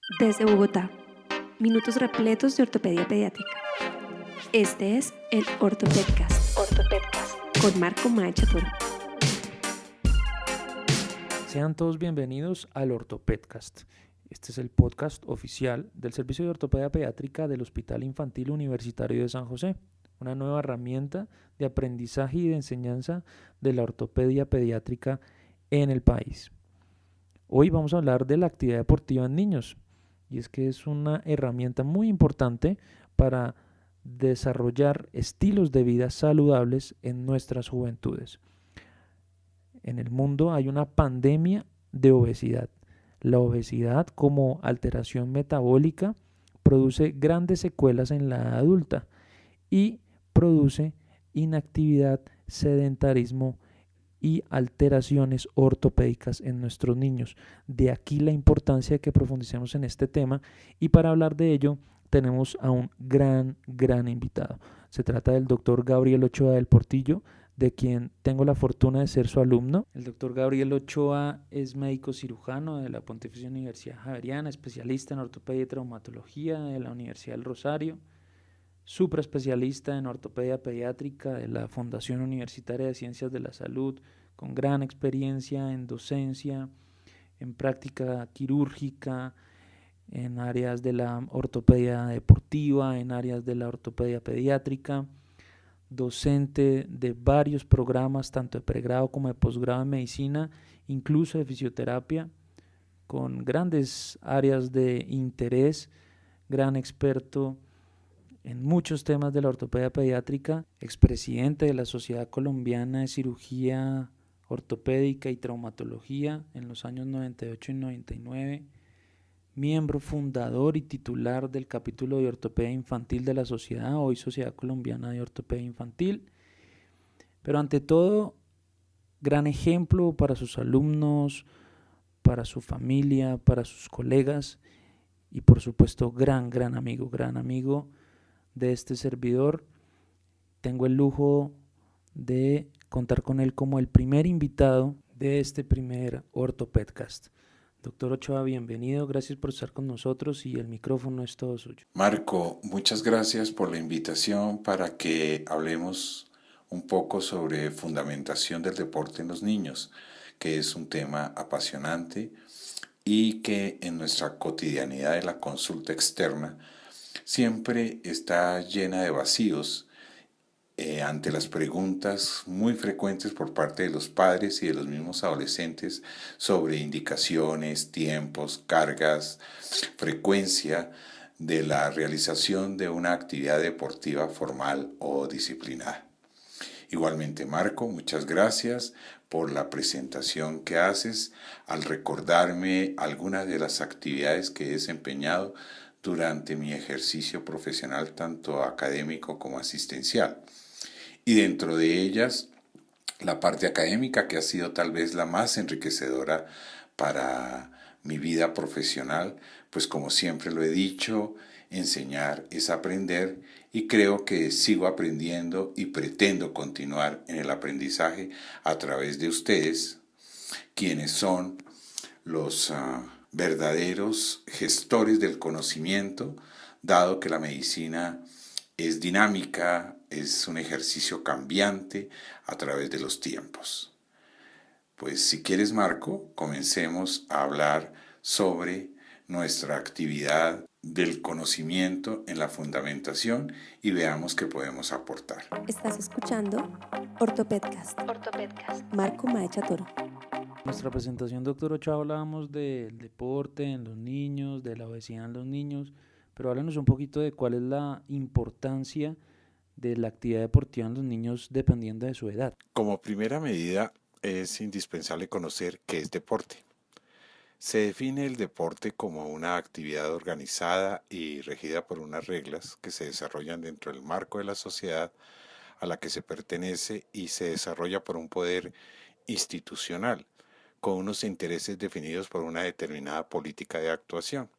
Desde Bogotá, minutos repletos de ortopedia pediátrica. Este es el Ortopedcast. Con Marco Maecha Toro. Sean todos bienvenidos al Ortopedcast. Este es el podcast oficial del Servicio de Ortopedia Pediátrica del Hospital Infantil Universitario de San José, una nueva herramienta de aprendizaje y de enseñanza de la ortopedia pediátrica en el país. Hoy vamos a hablar de la actividad deportiva en niños, y es que es una herramienta muy importante para desarrollar estilos de vida saludables en nuestras juventudes. En el mundo hay una pandemia de obesidad. La obesidad como alteración metabólica produce grandes secuelas en la edad adulta y produce inactividad, sedentarismo y alteraciones ortopédicas en nuestros niños. De aquí la importancia de que profundicemos en este tema, y para hablar de ello tenemos a un gran invitado. Se trata del doctor Gabriel Ochoa del Portillo, de quien tengo la fortuna de ser su alumno. El doctor Gabriel Ochoa es médico cirujano de la Pontificia Universidad Javeriana, especialista en ortopedia y traumatología de la Universidad del Rosario, supraespecialista en ortopedia pediátrica de la Fundación Universitaria de Ciencias de la Salud, con gran experiencia en docencia, en práctica quirúrgica, en áreas de la ortopedia deportiva, en áreas de la ortopedia pediátrica, docente de varios programas, tanto de pregrado como de posgrado en medicina, incluso de fisioterapia, con grandes áreas de interés, gran experto en muchos temas de la ortopedia pediátrica, expresidente de la Sociedad Colombiana de Cirugía Ortopédica y Traumatología en los años 98 y 99, miembro fundador y titular del capítulo de ortopedia infantil de la sociedad, hoy Sociedad Colombiana de Ortopedia Infantil, pero ante todo, gran ejemplo para sus alumnos, para su familia, para sus colegas y por supuesto gran amigo de este servidor. Tengo el lujo de contar con él como el primer invitado de este primer Ortopedcast. Doctor Ochoa, bienvenido, gracias por estar con nosotros y el micrófono es todo suyo. Marco, muchas gracias por la invitación para que hablemos un poco sobre fundamentación del deporte en los niños, que es un tema apasionante y que en nuestra cotidianidad de la consulta externa siempre está llena de vacíos ante las preguntas muy frecuentes por parte de los padres y de los mismos adolescentes sobre indicaciones, tiempos, cargas, frecuencia de la realización de una actividad deportiva formal o disciplinada. Igualmente, Marco, muchas gracias por la presentación que haces al recordarme algunas de las actividades que he desempeñado durante mi ejercicio profesional, tanto académico como asistencial. Y dentro de ellas, la parte académica, que ha sido tal vez la más enriquecedora para mi vida profesional, pues como siempre lo he dicho, enseñar es aprender, y creo que sigo aprendiendo y pretendo continuar en el aprendizaje a través de ustedes, quienes son los verdaderos gestores del conocimiento, dado que la medicina es dinámica, es un ejercicio cambiante a través de los tiempos. Pues si quieres, Marco, comencemos a hablar sobre nuestra actividad del conocimiento en la fundamentación y veamos qué podemos aportar. Estás escuchando Ortopedcast. Marco Maecha Toro. En nuestra presentación, doctor Ochoa, hablábamos del deporte en los niños, de la obesidad en los niños, pero háblanos un poquito de cuál es la importancia de la actividad deportiva en los niños dependiendo de su edad. Como primera medida, es indispensable conocer qué es deporte. Se define el deporte como una actividad organizada y regida por unas reglas que se desarrollan dentro del marco de la sociedad a la que se pertenece y se desarrolla por un poder institucional, con unos intereses definidos por una determinada política de actuación.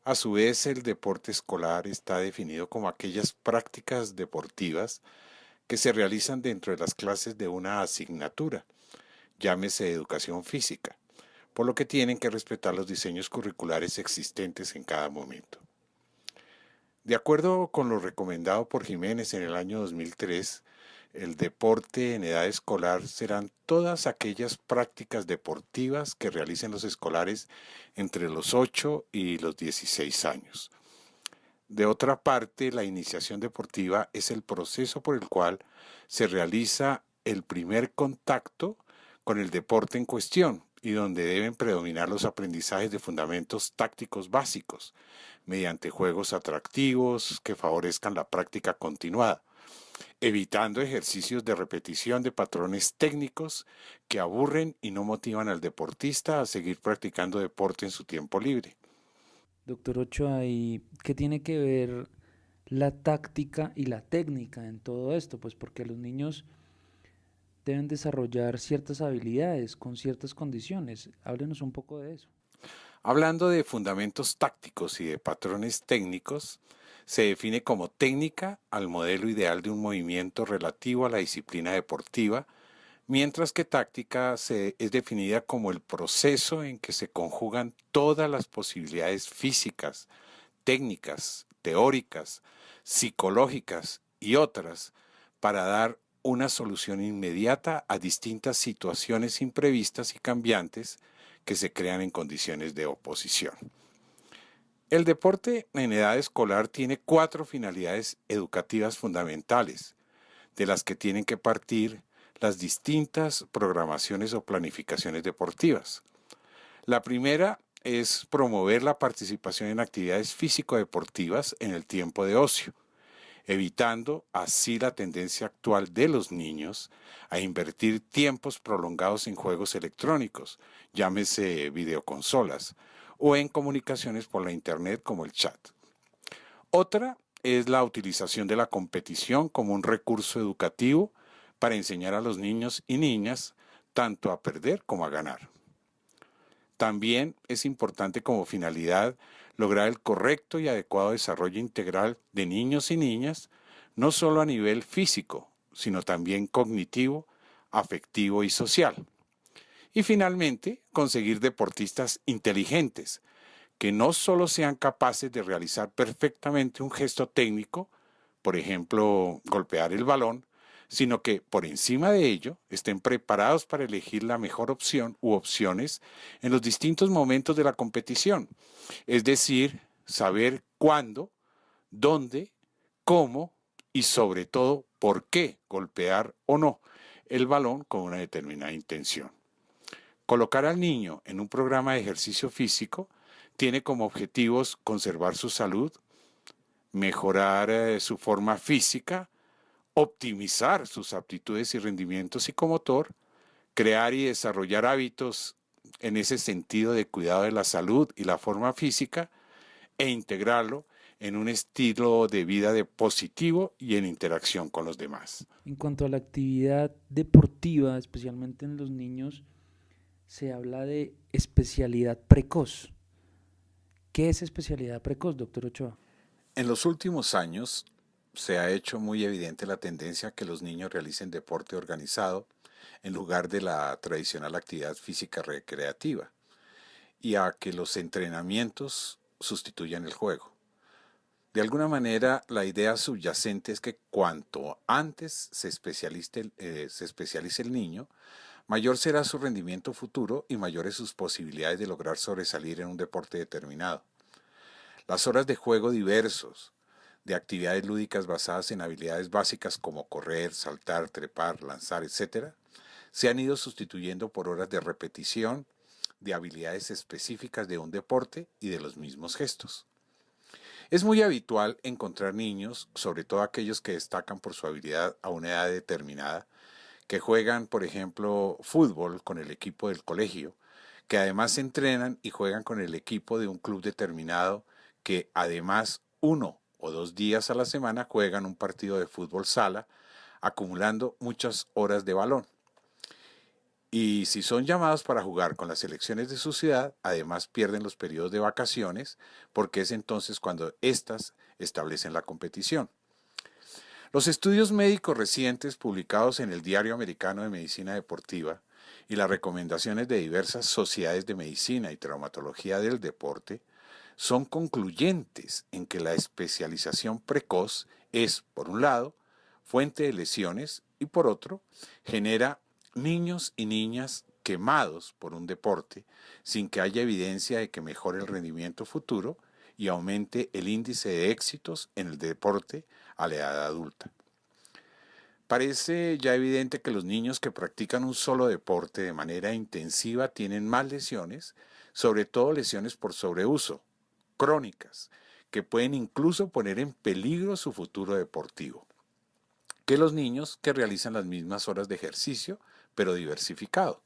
A su vez, el deporte escolar está definido como aquellas prácticas deportivas que se realizan dentro de las clases de una asignatura, llámese educación física, por lo que tienen que respetar los diseños curriculares existentes en cada momento. De acuerdo con lo recomendado por Jiménez en el año 2003, el deporte en edad escolar serán todas aquellas prácticas deportivas que realicen los escolares entre los 8 y los 16 años. De otra parte, la iniciación deportiva es el proceso por el cual se realiza el primer contacto con el deporte en cuestión y donde deben predominar los aprendizajes de fundamentos tácticos básicos, mediante juegos atractivos que favorezcan la práctica continuada, evitando ejercicios de repetición de patrones técnicos que aburren y no motivan al deportista a seguir practicando deporte en su tiempo libre. Doctor Ochoa, ¿y qué tiene que ver la táctica y la técnica en todo esto? Pues porque los niños deben desarrollar ciertas habilidades con ciertas condiciones. Háblenos un poco de eso. Hablando de fundamentos tácticos y de patrones técnicos, se define como técnica al modelo ideal de un movimiento relativo a la disciplina deportiva, mientras que táctica es definida como el proceso en que se conjugan todas las posibilidades físicas, técnicas, teóricas, psicológicas y otras para dar una solución inmediata a distintas situaciones imprevistas y cambiantes que se crean en condiciones de oposición. El deporte en edad escolar tiene 4 finalidades educativas fundamentales, de las que tienen que partir las distintas programaciones o planificaciones deportivas. La primera es promover la participación en actividades físico-deportivas en el tiempo de ocio, evitando así la tendencia actual de los niños a invertir tiempos prolongados en juegos electrónicos, llámese videoconsolas, o en comunicaciones por la internet como el chat. Otra es la utilización de la competición como un recurso educativo para enseñar a los niños y niñas tanto a perder como a ganar. También es importante como finalidad lograr el correcto y adecuado desarrollo integral de niños y niñas, no solo a nivel físico, sino también cognitivo, afectivo y social. Y finalmente, conseguir deportistas inteligentes, que no solo sean capaces de realizar perfectamente un gesto técnico, por ejemplo, golpear el balón, sino que por encima de ello estén preparados para elegir la mejor opción u opciones en los distintos momentos de la competición, es decir, saber cuándo, dónde, cómo y sobre todo por qué golpear o no el balón con una determinada intención. Colocar al niño en un programa de ejercicio físico tiene como objetivos conservar su salud, mejorar su forma física, optimizar sus aptitudes y rendimiento psicomotor, crear y desarrollar hábitos en ese sentido de cuidado de la salud y la forma física e integrarlo en un estilo de vida positivo y en interacción con los demás. En cuanto a la actividad deportiva, especialmente en los niños, se habla de especialidad precoz. ¿Qué es especialidad precoz, doctor Ochoa? En los últimos años se ha hecho muy evidente la tendencia a que los niños realicen deporte organizado en lugar de la tradicional actividad física recreativa y a que los entrenamientos sustituyan el juego. De alguna manera, la idea subyacente es que cuanto antes se especialice el niño, mayor será su rendimiento futuro y mayores sus posibilidades de lograr sobresalir en un deporte determinado. Las horas de juego diversos, de actividades lúdicas basadas en habilidades básicas como correr, saltar, trepar, lanzar, etc., se han ido sustituyendo por horas de repetición de habilidades específicas de un deporte y de los mismos gestos. Es muy habitual encontrar niños, sobre todo aquellos que destacan por su habilidad a una edad determinada, que juegan, por ejemplo, fútbol con el equipo del colegio, que además se entrenan y juegan con el equipo de un club determinado, que además 1 o 2 días a la semana juegan un partido de fútbol sala, acumulando muchas horas de balón. Y si son llamados para jugar con las selecciones de su ciudad, además pierden los periodos de vacaciones, porque es entonces cuando éstas establecen la competición. Los estudios médicos recientes publicados en el Diario Americano de Medicina Deportiva y las recomendaciones de diversas sociedades de medicina y traumatología del deporte son concluyentes en que la especialización precoz es, por un lado, fuente de lesiones y por otro, genera niños y niñas quemados por un deporte sin que haya evidencia de que mejore el rendimiento futuro y aumente el índice de éxitos en el deporte a la edad adulta. Parece ya evidente que los niños que practican un solo deporte de manera intensiva tienen más lesiones, sobre todo lesiones por sobreuso, crónicas, que pueden incluso poner en peligro su futuro deportivo, que los niños que realizan las mismas horas de ejercicio, pero diversificado.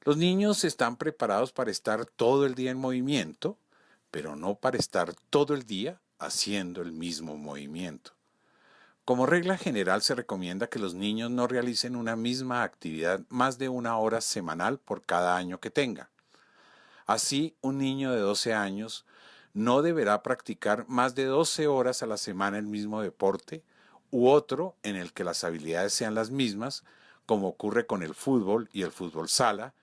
Los niños están preparados para estar todo el día en movimiento, pero no para estar todo el día haciendo el mismo movimiento. Como regla general se recomienda que los niños no realicen una misma actividad más de 1 hora semanal por cada año que tenga. Así, un niño de 12 años no deberá practicar más de 12 horas a la semana el mismo deporte u otro en el que las habilidades sean las mismas, como ocurre con el fútbol y el fútbol sala,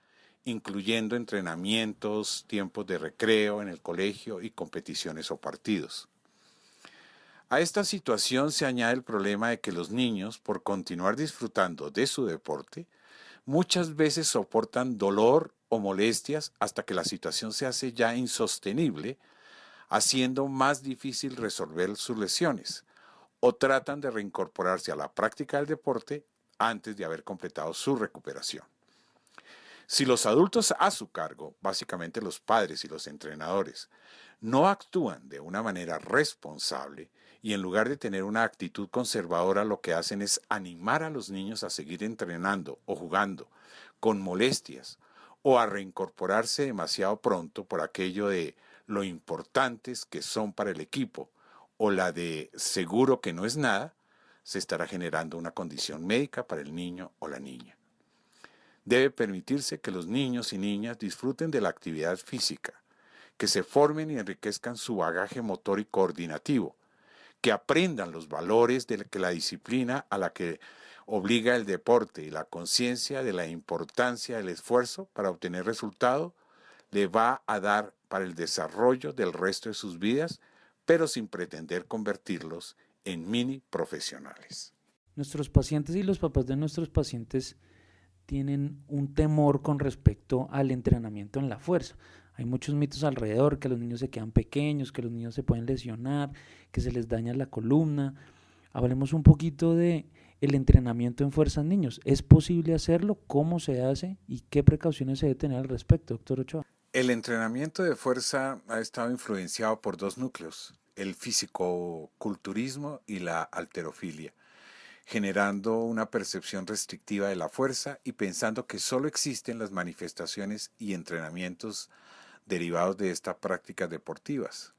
incluyendo entrenamientos, tiempos de recreo en el colegio y competiciones o partidos. A esta situación se añade el problema de que los niños, por continuar disfrutando de su deporte, muchas veces soportan dolor o molestias hasta que la situación se hace ya insostenible, haciendo más difícil resolver sus lesiones, o tratan de reincorporarse a la práctica del deporte antes de haber completado su recuperación. Si los adultos a su cargo, básicamente los padres y los entrenadores, no actúan de una manera responsable y en lugar de tener una actitud conservadora lo que hacen es animar a los niños a seguir entrenando o jugando con molestias o a reincorporarse demasiado pronto por aquello de lo importantes que son para el equipo o la de seguro que no es nada, se estará generando una condición médica para el niño o la niña. Debe permitirse que los niños y niñas disfruten de la actividad física, que se formen y enriquezcan su bagaje motor y coordinativo, que aprendan los valores de la disciplina a la que obliga el deporte y la conciencia de la importancia del esfuerzo para obtener resultado le va a dar para el desarrollo del resto de sus vidas, pero sin pretender convertirlos en mini profesionales. Nuestros pacientes y los papás de nuestros pacientes tienen un temor con respecto al entrenamiento en la fuerza. Hay muchos mitos alrededor, que los niños se quedan pequeños, que los niños se pueden lesionar, que se les daña la columna. Hablemos un poquito de el entrenamiento en fuerza en niños. ¿Es posible hacerlo? ¿Cómo se hace? ¿Y qué precauciones se debe tener al respecto, doctor Ochoa? El entrenamiento de fuerza ha estado influenciado por 2 núcleos, el fisicoculturismo y la halterofilia, generando una percepción restrictiva de la fuerza y pensando que solo existen las manifestaciones y entrenamientos derivados de estas prácticas deportivas.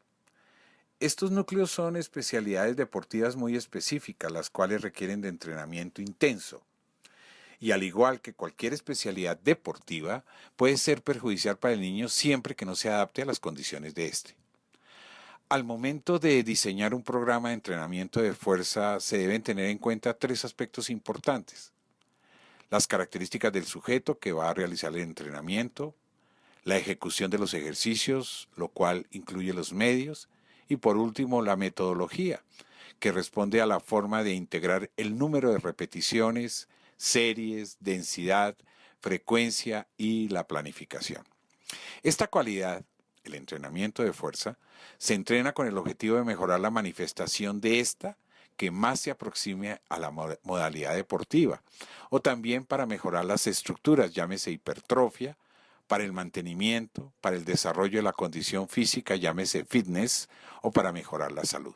Estos núcleos son especialidades deportivas muy específicas, las cuales requieren de entrenamiento intenso. Y al igual que cualquier especialidad deportiva, puede ser perjudicial para el niño siempre que no se adapte a las condiciones de éste. Al momento de diseñar un programa de entrenamiento de fuerza se deben tener en cuenta 3 aspectos importantes: las características del sujeto que va a realizar el entrenamiento, la ejecución de los ejercicios, lo cual incluye los medios, y por último la metodología, que responde a la forma de integrar el número de repeticiones, series, densidad, frecuencia y la planificación. Esta cualidad, el entrenamiento de fuerza, se entrena con el objetivo de mejorar la manifestación de esta que más se aproxime a la modalidad deportiva, o también para mejorar las estructuras, llámese hipertrofia, para el mantenimiento, para el desarrollo de la condición física, llámese fitness, o para mejorar la salud.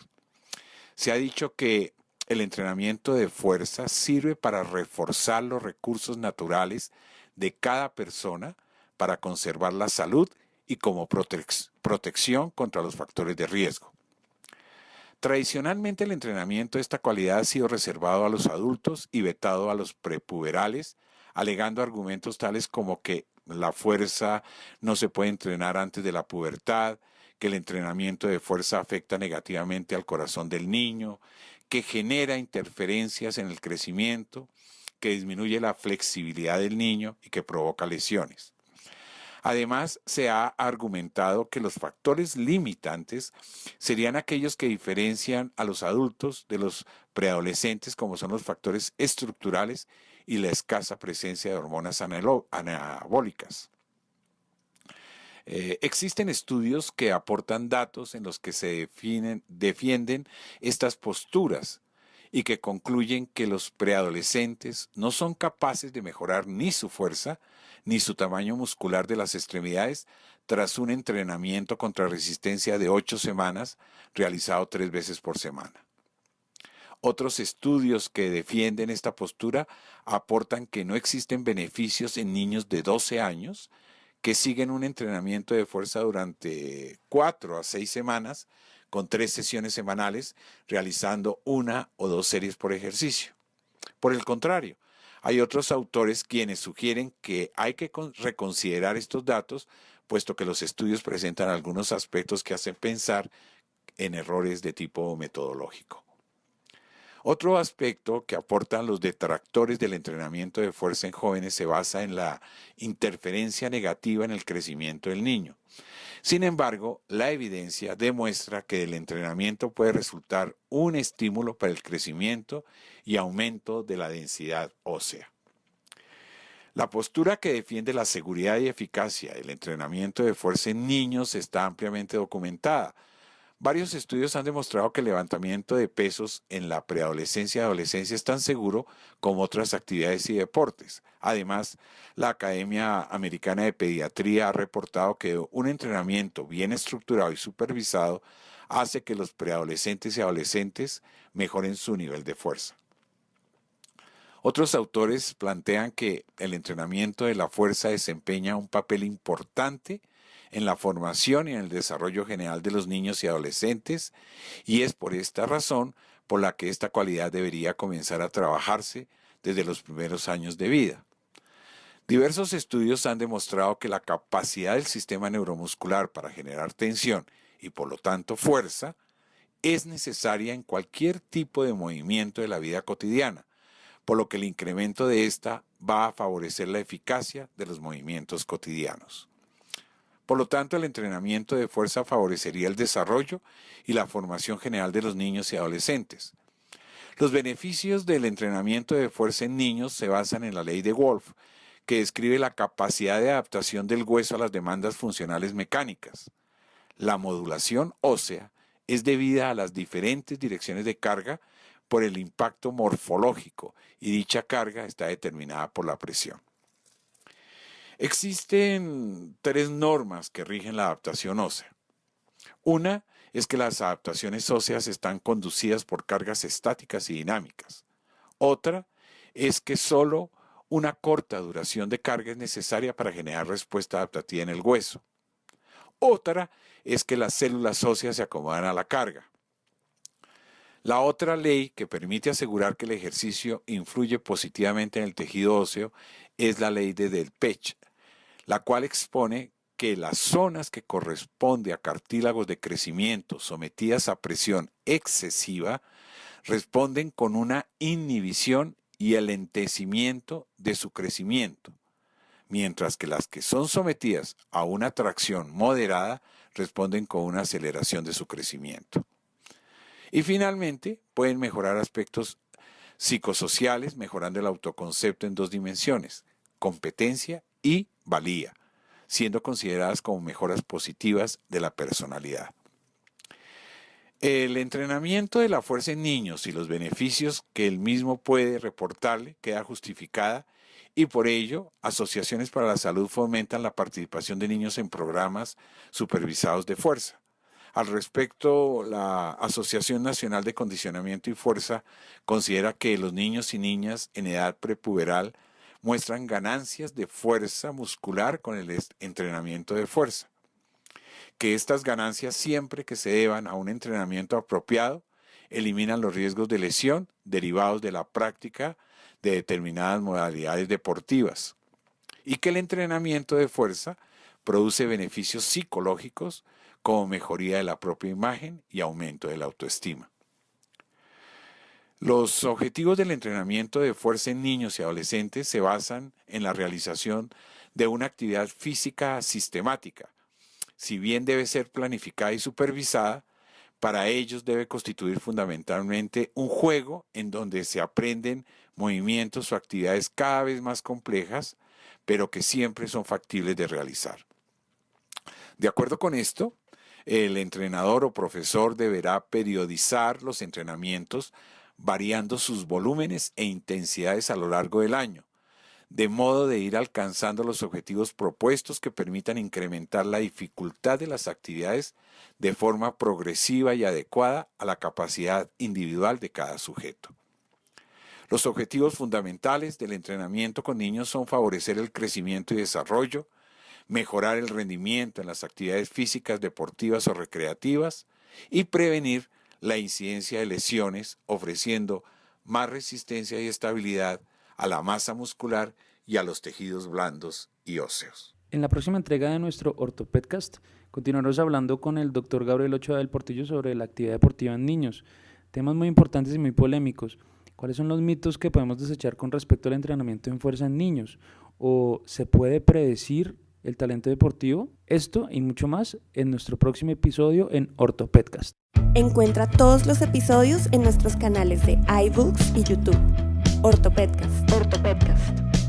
Se ha dicho que el entrenamiento de fuerza sirve para reforzar los recursos naturales de cada persona para conservar la salud y como protección contra los factores de riesgo. Tradicionalmente el entrenamiento de esta cualidad ha sido reservado a los adultos y vetado a los prepuberales, alegando argumentos tales como que la fuerza no se puede entrenar antes de la pubertad, que el entrenamiento de fuerza afecta negativamente al corazón del niño, que genera interferencias en el crecimiento, que disminuye la flexibilidad del niño y que provoca lesiones. Además, se ha argumentado que los factores limitantes serían aquellos que diferencian a los adultos de los preadolescentes, como son los factores estructurales y la escasa presencia de hormonas anabólicas. Existen estudios que aportan datos en los que se defienden estas posturas y que concluyen que los preadolescentes no son capaces de mejorar ni su fuerza ni su tamaño muscular de las extremidades tras un entrenamiento contra resistencia de 8 semanas realizado 3 veces por semana. Otros estudios que defienden esta postura aportan que no existen beneficios en niños de 12 años que siguen un entrenamiento de fuerza durante 4 a 6 semanas con 3 sesiones semanales, realizando 1 o 2 series por ejercicio. Por el contrario, hay otros autores quienes sugieren que hay que reconsiderar estos datos, puesto que los estudios presentan algunos aspectos que hacen pensar en errores de tipo metodológico. Otro aspecto que aportan los detractores del entrenamiento de fuerza en jóvenes se basa en la interferencia negativa en el crecimiento del niño. Sin embargo, la evidencia demuestra que el entrenamiento puede resultar un estímulo para el crecimiento y aumento de la densidad ósea. La postura que defiende la seguridad y eficacia del entrenamiento de fuerza en niños está ampliamente documentada. Varios estudios han demostrado que el levantamiento de pesos en la preadolescencia y adolescencia es tan seguro como otras actividades y deportes. Además, la Academia Americana de Pediatría ha reportado que un entrenamiento bien estructurado y supervisado hace que los preadolescentes y adolescentes mejoren su nivel de fuerza. Otros autores plantean que el entrenamiento de la fuerza desempeña un papel importante en la formación y en el desarrollo general de los niños y adolescentes, y es por esta razón por la que esta cualidad debería comenzar a trabajarse desde los primeros años de vida. Diversos estudios han demostrado que la capacidad del sistema neuromuscular para generar tensión y por lo tanto fuerza es necesaria en cualquier tipo de movimiento de la vida cotidiana, por lo que el incremento de esta va a favorecer la eficacia de los movimientos cotidianos. Por lo tanto, el entrenamiento de fuerza favorecería el desarrollo y la formación general de los niños y adolescentes. Los beneficios del entrenamiento de fuerza en niños se basan en la ley de Wolff, que describe la capacidad de adaptación del hueso a las demandas funcionales mecánicas. La modulación ósea es debida a las diferentes direcciones de carga por el impacto morfológico y dicha carga está determinada por la presión. Existen 3 normas que rigen la adaptación ósea. Una es que las adaptaciones óseas están conducidas por cargas estáticas y dinámicas. Otra es que solo una corta duración de carga es necesaria para generar respuesta adaptativa en el hueso. Otra es que las células óseas se acomodan a la carga. La otra ley que permite asegurar que el ejercicio influye positivamente en el tejido óseo es la ley de Delpech, la cual expone que las zonas que corresponden a cartílagos de crecimiento sometidas a presión excesiva responden con una inhibición y el lentecimiento de su crecimiento, mientras que las que son sometidas a una tracción moderada responden con una aceleración de su crecimiento. Y finalmente, pueden mejorar aspectos psicosociales, mejorando el autoconcepto en 2 dimensiones, competencia y valía, siendo consideradas como mejoras positivas de la personalidad. El entrenamiento de la fuerza en niños y los beneficios que el mismo puede reportarle queda justificada y por ello asociaciones para la salud fomentan la participación de niños en programas supervisados de fuerza. Al respecto, la Asociación Nacional de Condicionamiento y Fuerza considera que los niños y niñas en edad prepuberal muestran ganancias de fuerza muscular con el entrenamiento de fuerza. Que estas ganancias, siempre que se deban a un entrenamiento apropiado, eliminan los riesgos de lesión derivados de la práctica de determinadas modalidades deportivas. Y que el entrenamiento de fuerza produce beneficios psicológicos como mejoría de la propia imagen y aumento de la autoestima. Los objetivos del entrenamiento de fuerza en niños y adolescentes se basan en la realización de una actividad física sistemática. Si bien debe ser planificada y supervisada, para ellos debe constituir fundamentalmente un juego en donde se aprenden movimientos o actividades cada vez más complejas, pero que siempre son factibles de realizar. De acuerdo con esto, el entrenador o profesor deberá periodizar los entrenamientos variando sus volúmenes e intensidades a lo largo del año, de modo de ir alcanzando los objetivos propuestos que permitan incrementar la dificultad de las actividades de forma progresiva y adecuada a la capacidad individual de cada sujeto. Los objetivos fundamentales del entrenamiento con niños son favorecer el crecimiento y desarrollo, mejorar el rendimiento en las actividades físicas, deportivas o recreativas y prevenir la incidencia de lesiones, ofreciendo más resistencia y estabilidad a la masa muscular y a los tejidos blandos y óseos. En la próxima entrega de nuestro OrtoPedcast continuaremos hablando con el Dr. Gabriel Ochoa del Portillo sobre la actividad deportiva en niños. Temas muy importantes y muy polémicos. ¿Cuáles son los mitos que podemos desechar con respecto al entrenamiento en fuerza en niños? ¿O se puede predecir el talento deportivo? Esto y mucho más en nuestro próximo episodio en OrtoPedcast. Encuentra todos los episodios en nuestros canales de iBooks y YouTube. OrtoPedcast.